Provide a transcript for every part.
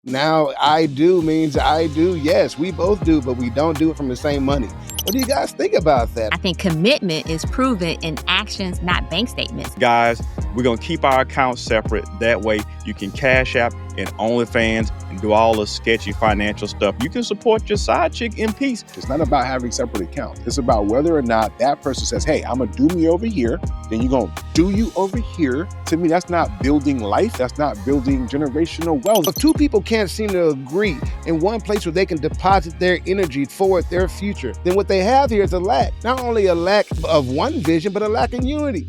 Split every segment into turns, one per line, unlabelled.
Now, I do means I do. Yes, we both do, but we don't do it from the same money. What do you guys think about that?
I think commitment is proven in actions, not bank statements.
Guys, we're going to keep our accounts separate. That way you can Cash App and OnlyFans and do all the sketchy financial stuff. You can support your side chick in peace.
It's not about having separate accounts. It's about whether or not that person says, hey, I'm going to do me over here. Then you're going to do you over here. To me, that's not building life. That's not building generational wealth.
If two people can't seem to agree in one place where they can deposit their energy toward their future, then what they have here is a lack. Not only a lack of one vision, but a lack in unity.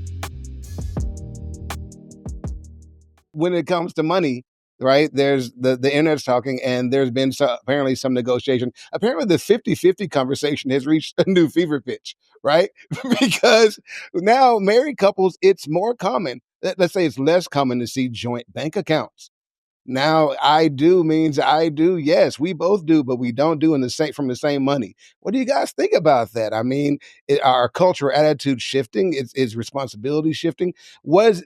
When it comes to money, right, there's the internet's talking, and there's been apparently some negotiation. Apparently the 50-50 conversation has reached a new fever pitch, right? Because now married couples, it's more common. Let's say it's less common to see joint bank accounts. Now, I do means I do. Yes, we both do, but we don't do from the same money. What do you guys think about that? I mean, our cultural attitude shifting? Is responsibility shifting? Does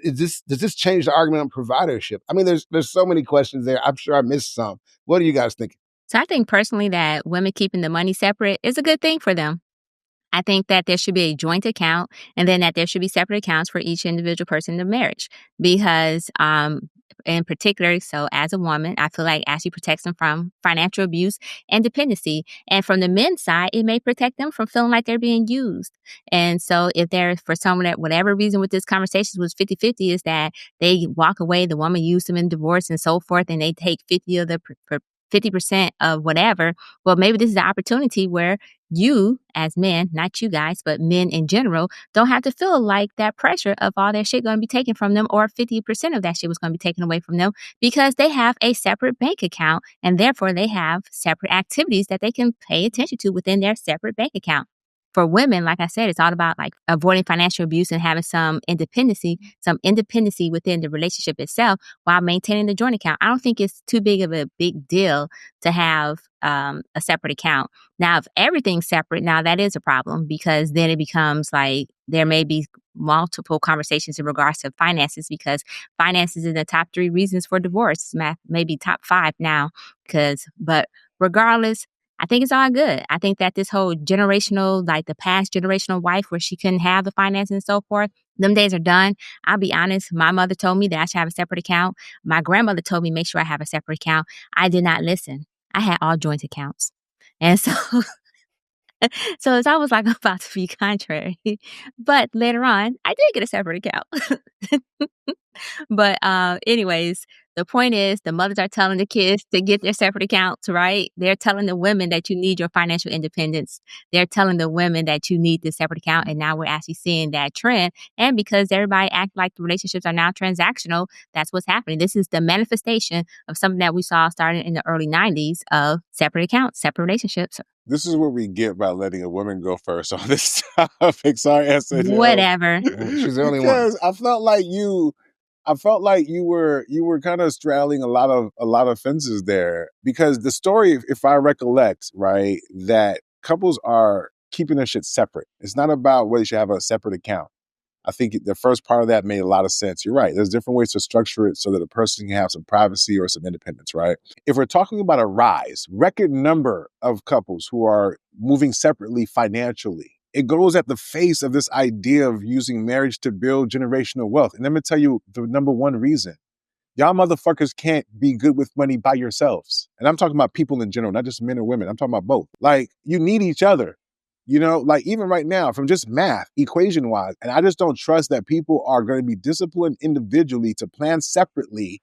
this change the argument on providership? I mean, there's so many questions there. I'm sure I missed some. What do you guys think?
So I think personally that women keeping the money separate is a good thing for them. I think that there should be a joint account, and then that there should be separate accounts for each individual person in the marriage. Because in particular, so as a woman, I feel like actually protects them from financial abuse and dependency. And from the men's side, it may protect them from feeling like they're being used. And so if there's, for someone that whatever reason with this conversation was 50-50, is that they walk away, the woman used them in divorce and so forth, and they take 50% of whatever. Well, maybe this is the opportunity where you as men, not you guys, but men in general, don't have to feel like that pressure of all their shit going to be taken from them, or 50% of that shit was going to be taken away from them, because they have a separate bank account, and therefore they have separate activities that they can pay attention to within their separate bank account. For women, like I said, it's all about like avoiding financial abuse and having some independency within the relationship itself while maintaining the joint account. I don't think it's too big of a big deal to have a separate account. Now, if everything's separate, now that is a problem, because then it becomes like there may be multiple conversations in regards to finances, because finances is the top 3 reasons for divorce, maybe top 5 now. But regardless, I think it's all good. I think that this whole generational, like the past generational wife where she couldn't have the finances and so forth, them days are done. I'll be honest. My mother told me that I should have a separate account. My grandmother told me make sure I have a separate account. I did not listen. I had all joint accounts. And so so it's almost like I'm about to be contrary. But later on, I did get a separate account. But anyways, the point is the mothers are telling the kids to get their separate accounts, right? They're telling the women that you need your financial independence. They're telling the women that you need this separate account. And now we're actually seeing that trend. And because everybody act like the relationships are now transactional, that's what's happening. This is the manifestation of something that we saw starting in the early 90s of separate accounts, separate relationships.
This is what we get by letting a woman go first on this topic. Sorry, SNL.
Whatever.
She's the only one.
Because I felt like you were kind of straddling a lot of fences there, because the story, if I recollect right, that couples are keeping their shit separate. It's not about whether you should have a separate account. I think the first part of that made a lot of sense. You're right. There's different ways to structure it so that a person can have some privacy or some independence, right? If we're talking about a record number of couples who are moving separately financially, it goes at the face of this idea of using marriage to build generational wealth. And let me tell you the number one reason. Y'all motherfuckers can't be good with money by yourselves. And I'm talking about people in general, not just men or women. I'm talking about both. Like, you need each other. You know, like even right now, from just math, equation wise, and I just don't trust that people are going to be disciplined individually to plan separately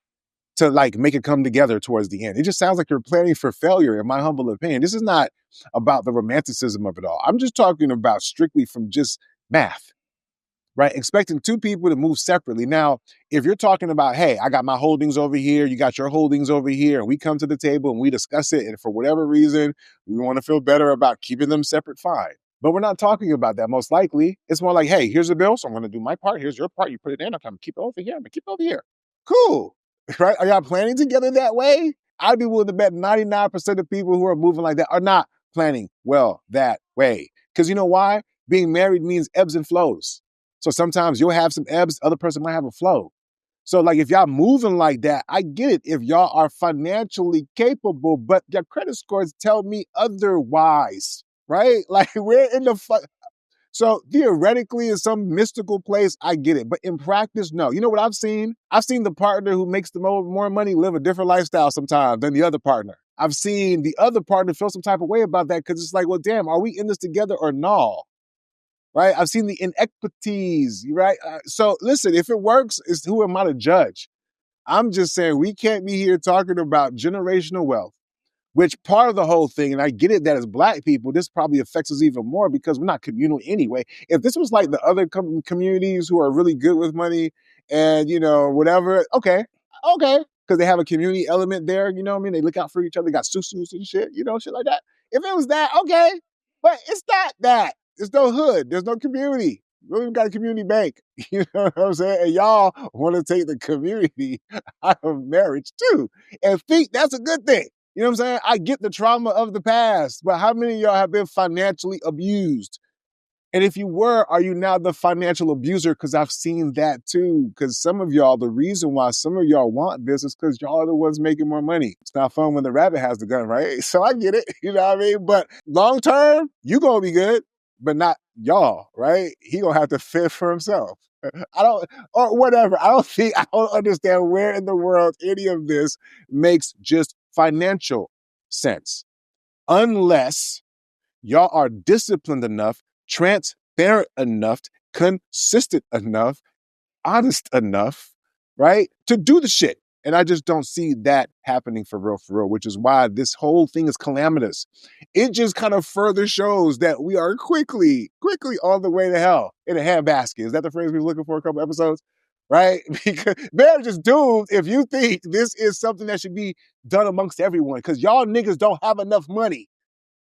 to like make it come together towards the end. It just sounds like you're planning for failure, in my humble opinion. This is not about the romanticism of it all. I'm just talking about strictly from just math, right? Expecting two people to move separately. Now, if you're talking about, hey, I got my holdings over here, you got your holdings over here, and we come to the table and we discuss it, and for whatever reason, we want to feel better about keeping them separate, fine. But we're not talking about that most likely. It's more like, hey, here's a bill, so I'm going to do my part. Here's your part. You put it in. I'm going to keep it over here. I'm going to keep it over here. Cool. Right? Are y'all planning together that way? I'd be willing to bet 99% of people who are moving like that are not planning well that way. Because you know why? Being married means ebbs and flows. So sometimes you'll have some ebbs, the other person might have a flow. So, like, if y'all moving like that, I get it. If y'all are financially capable, but your credit scores tell me otherwise, right? Like, we're in the so theoretically, in some mystical place, I get it. But in practice, no. You know what I've seen? I've seen the partner who makes the more money live a different lifestyle sometimes than the other partner. I've seen the other partner feel some type of way about that because it's like, well, damn, are we in this together or no? Right? I've seen the inequities, right? So listen, if it works, who am I to judge? I'm just saying we can't be here talking about generational wealth, which part of the whole thing, and I get it that as Black people, this probably affects us even more because we're not communal anyway. If this was like the other communities who are really good with money and, whatever, okay, because they have a community element there, you know what I mean? They look out for each other, got susus and shit, shit like that. If it was that, okay, but it's not that. There's no hood. There's no community. We don't even got a community bank. You know what I'm saying? And y'all want to take the community out of marriage too and think that's a good thing. You know what I'm saying? I get the trauma of the past, but how many of y'all have been financially abused? And if you were, are you now the financial abuser? Because I've seen that too. Because some of y'all, the reason why some of y'all want this is because y'all are the ones making more money. It's not fun when the rabbit has the gun, right? So I get it, you know what I mean? But long term, you gonna be good, but not y'all, right? He gonna have to fend for himself. Or whatever. I don't understand where in the world any of this makes just financial sense. Unless y'all are disciplined enough, transparent enough, consistent enough, honest enough, right, to do the shit. And I just don't see that happening for real, which is why this whole thing is calamitous. It just kind of further shows that we are quickly on the way to hell in a handbasket. Is that the phrase we were looking for a couple episodes? Right? Because marriage is doomed if you think this is something that should be done amongst everyone. Because y'all niggas don't have enough money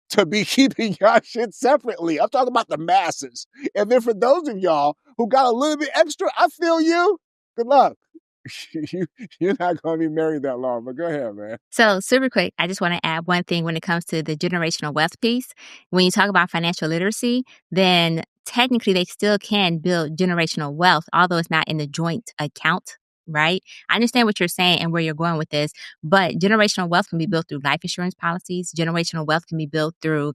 to be keeping y'all shit separately. I'm talking about the masses. And then for those of y'all who got a little bit extra, I feel you. Good luck. You're not going to be married that long, but go ahead, man.
So, super quick, I just want to add one thing when it comes to the generational wealth piece. When you talk about financial literacy, then technically they still can build generational wealth, although it's not in the joint account, right? I understand what you're saying and where you're going with this, but generational wealth can be built through life insurance policies. Generational wealth can be built through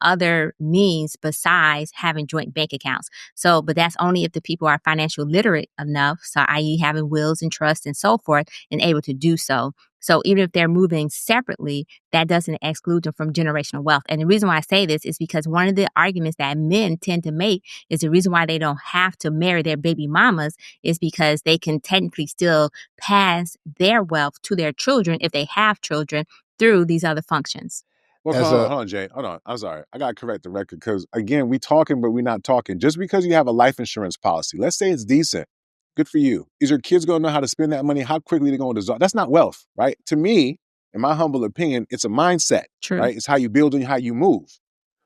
other means besides having joint bank accounts. So, but that's only if the people are financial literate enough, so i.e. having wills and trusts and so forth, and able to do so. So even if they're moving separately, that doesn't exclude them from generational wealth. And the reason why I say this is because one of the arguments that men tend to make is the reason why they don't have to marry their baby mamas is because they can technically still pass their wealth to their children if they have children through these other functions.
Well, hold on, Jay. Hold on. I'm sorry. I got to correct the record because, again, we talking, but we're not talking. Just because you have a life insurance policy, let's say it's decent. Good for you. Is your kids going to know how to spend that money? How quickly they're going to dissolve? That's not wealth, right? To me, in my humble opinion, it's a mindset,
True.
right? It's how you build and how you move.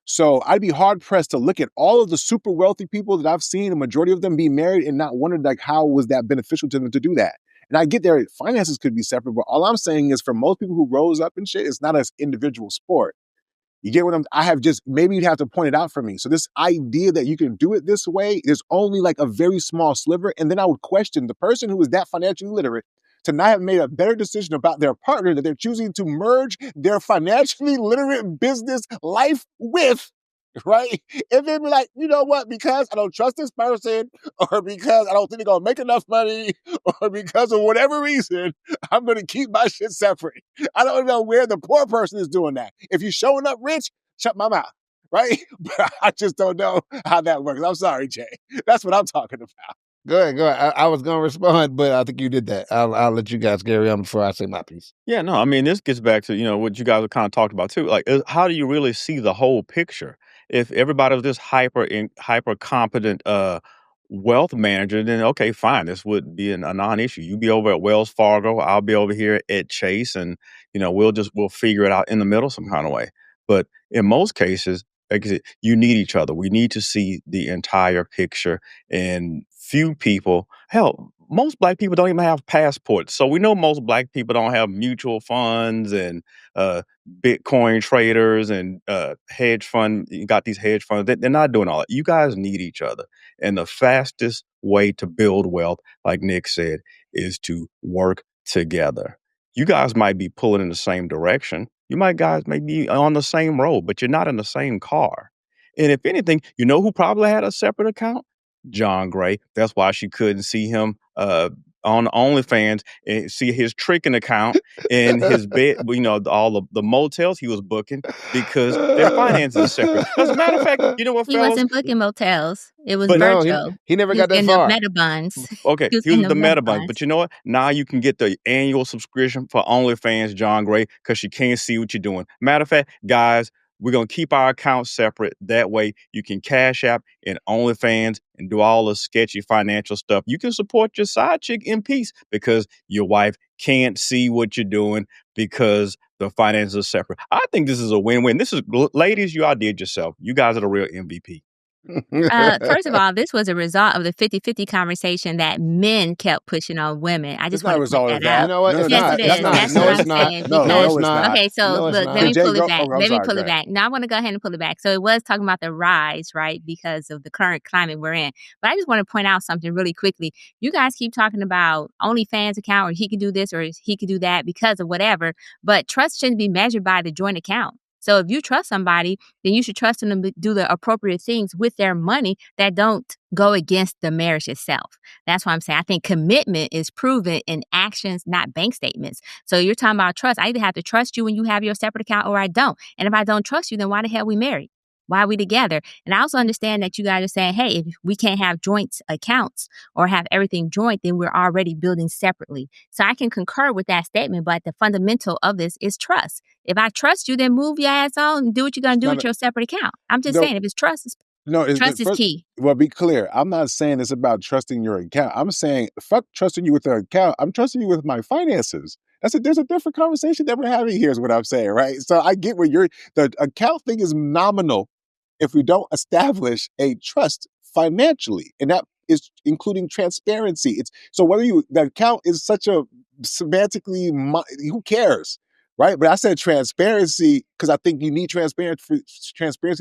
So I'd be hard pressed to look at all of the super wealthy people that I've seen, a majority of them be married and not wonder like how was that beneficial to them to do that. And I get their finances could be separate, but all I'm saying is for most people who rose up and shit, it's not an individual sport. You get what I have just, maybe you'd have to point it out for me. So this idea that you can do it this way is only like a very small sliver. And then I would question the person who is that financially literate to not have made a better decision about their partner that they're choosing to merge their financially literate business life with, right? And then be like, you know what, because I don't trust this person, or because I don't think they're going to make enough money, or because of whatever reason, I'm going to keep my shit separate. I don't know where the poor person is doing that. If you're showing up rich, shut my mouth, right? But I just don't know how that works. I'm sorry, Jay. That's what I'm talking about.
Go ahead. I was going to respond, but I think you did that. I'll let you guys carry on before I say my piece.
Yeah, no, I mean, this gets back to, what you guys have kind of talked about too. Like, how do you really see the whole picture? If everybody was this hyper competent wealth manager, then okay, fine, this would be a non-issue. You be over at Wells Fargo, I'll be over here at Chase, and we'll figure it out in the middle some kind of way. But in most cases, like I said, you need each other. We need to see the entire picture, and few people, hell, most black people don't even have passports. So we know most black people don't have mutual funds and uh, Bitcoin traders and hedge fund. You got these hedge funds. They're not doing all that. You guys need each other. And the fastest way to build wealth, like Nick said, is to work together. You guys might be pulling in the same direction. Guys may be on the same road, but you're not in the same car. And if anything, you know who probably had a separate account? John Gray. That's why she couldn't see him on OnlyFans and see his tricking account in his bed, all the motels he was booking because their finances are separate. As a matter of fact, you know what,
He
fellas?
wasn't booking motels. It was
But
No,
virtual.
he never
He was
got that
getting the
far.
meta buns.
okay,
He was
he was
getting
with
the
the
meta
meta buns.
buns.
But you know what? Now you can get the annual subscription for OnlyFans, John Gray, because she can't see what you're doing. Matter of fact, guys, we're gonna keep our accounts separate. That way you can Cash App and OnlyFans and do all the sketchy financial stuff. You can support your side chick in peace because your wife can't see what you're doing because the finances are separate. I think this is a win-win. This is ladies, you outdid yourself. You guys are the real MVP.
First of all, this was a result of the 50-50 conversation that men kept pushing on women. I
It's
just
not
want
a
to point
result of
that out.
You
that.
know what?
No,
It's
that's
Yes,
not.
it
not. That's
It's
is.
not.
not.
That's
No,
what
That's
I'm
it's
not.
not.
saying.
No,
No,
Because
it's
no, it's
not.
not.
okay, so
No, it's
look, let
not.
me
Jay,
pull it
go.
back.
Oh, I'm
Let me
sorry.
pull
Go
it
ahead.
back. Now I want to go ahead and pull it back. So it was talking about the rise, right, because of the current climate we're in. But I just want to point out something really quickly. You guys keep talking about OnlyFans account, or he could do this, or he could do that because of whatever. But trust shouldn't be measured by the joint account. So if you trust somebody, then you should trust them to do the appropriate things with their money that don't go against the marriage itself. That's why I'm saying I think commitment is proven in actions, not bank statements. So you're talking about trust. I either have to trust you when you have your separate account or I don't. And if I don't trust you, then why the hell we married? Why are we together? And I also understand that you guys are saying, hey, if we can't have joint accounts or have everything joint, then we're already building separately. So I can concur with that statement, but the fundamental of this is trust. If I trust you, then move your ass on and do what you're going
It's
to do
not
with
a,
your separate account. I'm just
no,
saying, if it's trust,
no.
trust is
First,
key.
well, be clear. I'm not saying it's about trusting your account. I'm saying fuck trusting you with the account. I'm trusting you with my finances. There's a different conversation that we're having here. Is what I'm saying, right? So I get where the account thing is nominal if we don't establish a trust financially, and that is including transparency. It's so whether the account is such a semantically, who cares? Right, but I said transparency because I think you need transparency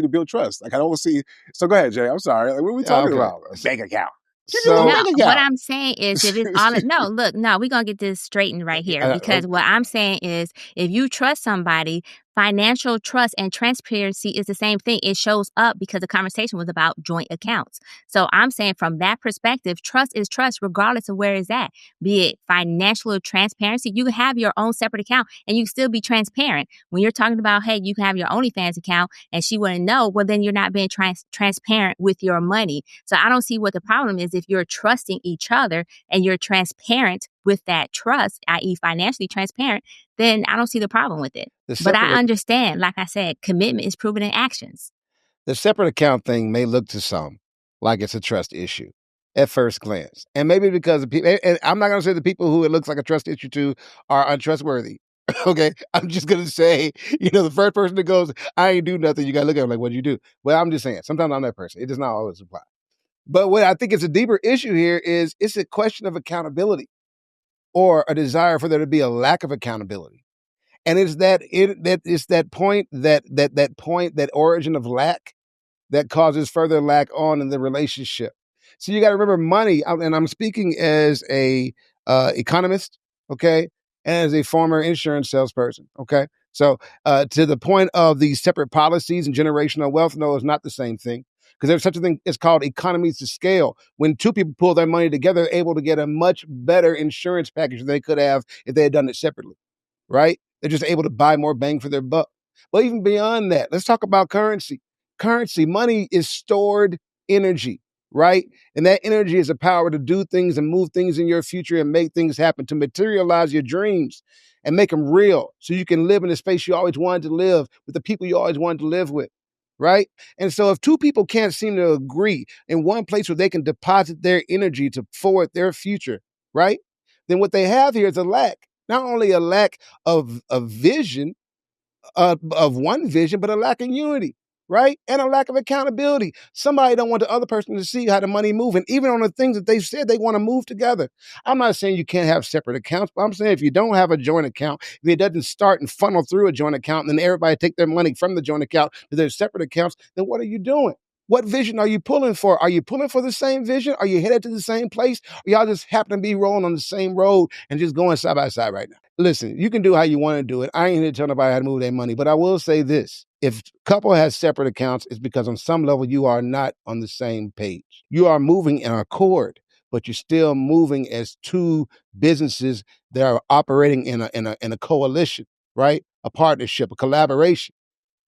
to build trust. Like I don't see. So go ahead, Jay. I'm sorry. Like, what are we talking
Okay.
about? A bank account. Just use a
So
No,
bank
what
account.
I'm saying is if it's all no, look, no, we're gonna get this straightened right here because what I'm saying is if you trust somebody, financial trust and transparency is the same thing. It shows up because the conversation was about joint accounts. So I'm saying from that perspective, trust is trust regardless of where it's at. Be it financial or transparency, you can have your own separate account and you can still be transparent. When you're talking about, hey, you can have your OnlyFans account and she wouldn't know, well, then you're not being transparent with your money. So I don't see what the problem is if you're trusting each other and you're transparent with that trust, i.e., financially transparent, then I don't see the problem with it.
the
But I
separate
understand, like I said, commitment is proven in actions.
the separate account thing may look to some like it's a trust issue at first glance, and maybe because of people. And I'm not going to say the people who it looks like a trust issue to are untrustworthy. Okay, I'm just going to say, the first person that goes, "I ain't do nothing," you got to look at them like, "What did you do?" Well, I'm just saying. Sometimes I'm that person. It does not always apply. But what I think is a deeper issue here is it's a question of accountability or a desire for there to be a lack of accountability. And it's that point that origin of lack that causes further lack on in the relationship. So you got to remember money, and I'm speaking as a economist, okay, and as a former insurance salesperson, okay. So to the point of these separate policies and generational wealth, no, it's not the same thing because there's such a thing. It's called economies of scale. When two people pull their money together, they're able to get a much better insurance package than they could have if they had done it separately, right? They're just able to buy more bang for their buck. But even beyond that, let's talk about currency. Currency, money is stored energy, right? And that energy is a power to do things and move things in your future and make things happen, to materialize your dreams and make them real so you can live in the space you always wanted to live with the people you always wanted to live with, right? And so if two people can't seem to agree in one place where they can deposit their energy to forward their future, right? Then what they have here is a lack. Not only a lack of vision, of one vision, but a lack of unity, right? And a lack of accountability. Somebody don't want the other person to see how the money moving, even on the things that they've said they want to move together. I'm not saying you can't have separate accounts, but I'm saying if you don't have a joint account, if it doesn't start and funnel through a joint account, and then everybody take their money from the joint account to their separate accounts, then what are you doing? What vision are you pulling for? Are you pulling for the same vision? Are you headed to the same place? Or y'all just happen to be rolling on the same road and just going side by side right now? Listen, you can do how you want to do it. I ain't here to tell nobody how to move their money, but I will say this. If couple has separate accounts, it's because on some level you are not on the same page. You are moving in accord, but you're still moving as two businesses that are operating in a coalition, right? A partnership, a collaboration.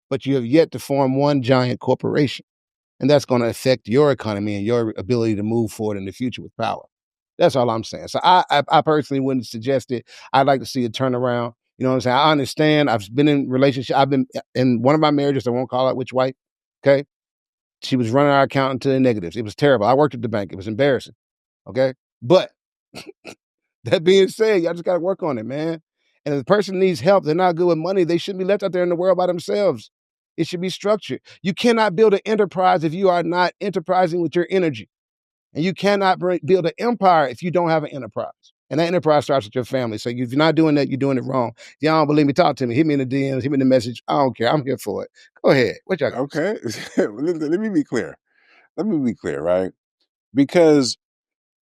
But you have yet to form one giant corporation. And that's going to affect your economy and your ability to move forward in the future with power. That's all I'm saying. So I personally wouldn't suggest it. I'd like to see a turnaround. You know what I'm saying? I understand. I've been in relationship. I've been in one of my marriages. I won't call out which wife. Okay. She was running our account into the negatives. It was terrible. I worked at the bank. It was embarrassing. Okay. But that being said, y'all just got to work on it, man. And if the person needs help, they're not good with money, they shouldn't be left out there in the world by themselves. It should be structured. You cannot build an enterprise if you are not enterprising with your energy. And you cannot build an empire if you don't have an enterprise. And that enterprise starts with your family. So if you're not doing that, you're doing it wrong. If y'all don't believe me, talk to me. Hit me in the DMs, hit me in the message. I don't care. I'm here for it. Go ahead. What y'all got?
Okay. Let me be clear. Let me be clear, right? Because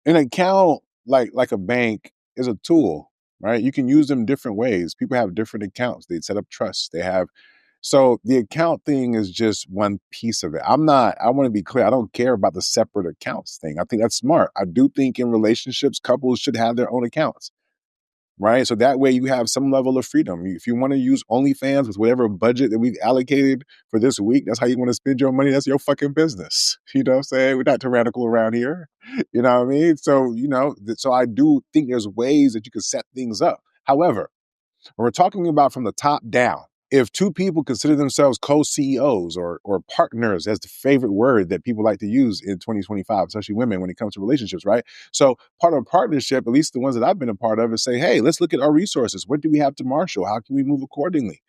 an account, like a bank, is a tool, right? You can use them different ways. People have different accounts. They set up trusts. They have so the account thing is just one piece of it. I want to be clear. I don't care about the separate accounts thing. I think that's smart. I do think in relationships, couples should have their own accounts, right? So that way you have some level of freedom. If you want to use OnlyFans with whatever budget that we've allocated for this week, that's how you want to spend your money. That's your fucking business. You know what I'm saying? We're not tyrannical around here. You know what I mean? So, so I do think there's ways that you can set things up. However, when we're talking about from the top down, if two people consider themselves co-CEOs or partners, as the favorite word that people like to use in 2025, especially women when it comes to relationships, right? So part of a partnership, at least the ones that I've been a part of, is say, hey, let's look at our resources. What do we have to marshal? How can we move accordingly?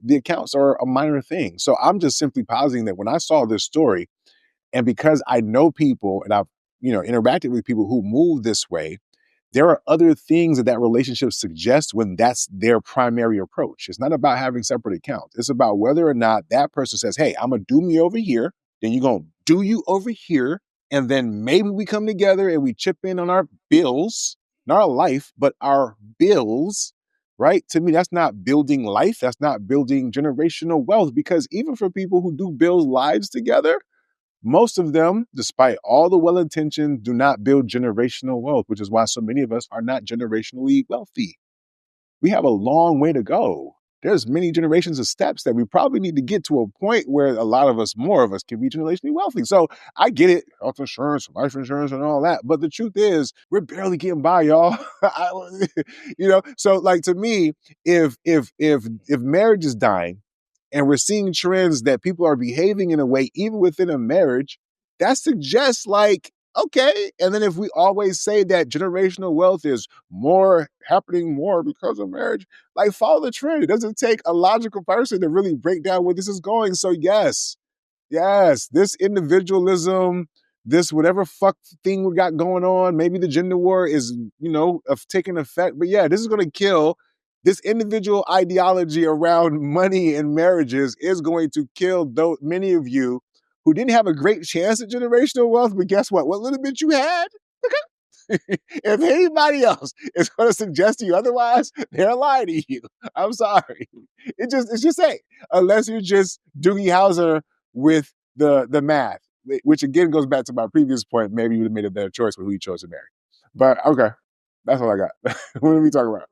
The accounts are a minor thing. So I'm just simply positing that when I saw this story, and because I know people and I've interacted with people who move this way, there are other things that relationship suggests when that's their primary approach. It's not about having separate accounts. It's about whether or not that person says, hey, I'm going to do me over here. Then you're going to do you over here. And then maybe we come together and we chip in on our bills, not our life, but our bills, right? To me, that's not building life. That's not building generational wealth, because even for people who do build lives together, most of them, despite all the well intentions, do not build generational wealth, which is why so many of us are not generationally wealthy. We have a long way to go. There's many generations of steps that we probably need to get to a point where a lot of us, more of us, can be generationally wealthy. So I get it, health insurance, life insurance, and all that. But the truth is, we're barely getting by, y'all. So like, to me, if marriage is dying, and we're seeing trends that people are behaving in a way, even within a marriage, that suggests like, okay. And then if we always say that generational wealth is happening more because of marriage, like, follow the trend. It doesn't take a logical person to really break down where this is going. So yes, this individualism, this whatever fuck thing we got going on, maybe the gender war is, taking effect. But yeah, this is going to kill. This individual ideology around money and marriages is going to kill many of you who didn't have a great chance at generational wealth. But guess what? What little bit you had, if anybody else is going to suggest to you otherwise, they're lying to you. I'm sorry. It's just saying, unless you're just Doogie Howser with the math, which again goes back to my previous point. Maybe you would have made a better choice with who you chose to marry. But okay, that's all I got. What are we talking about?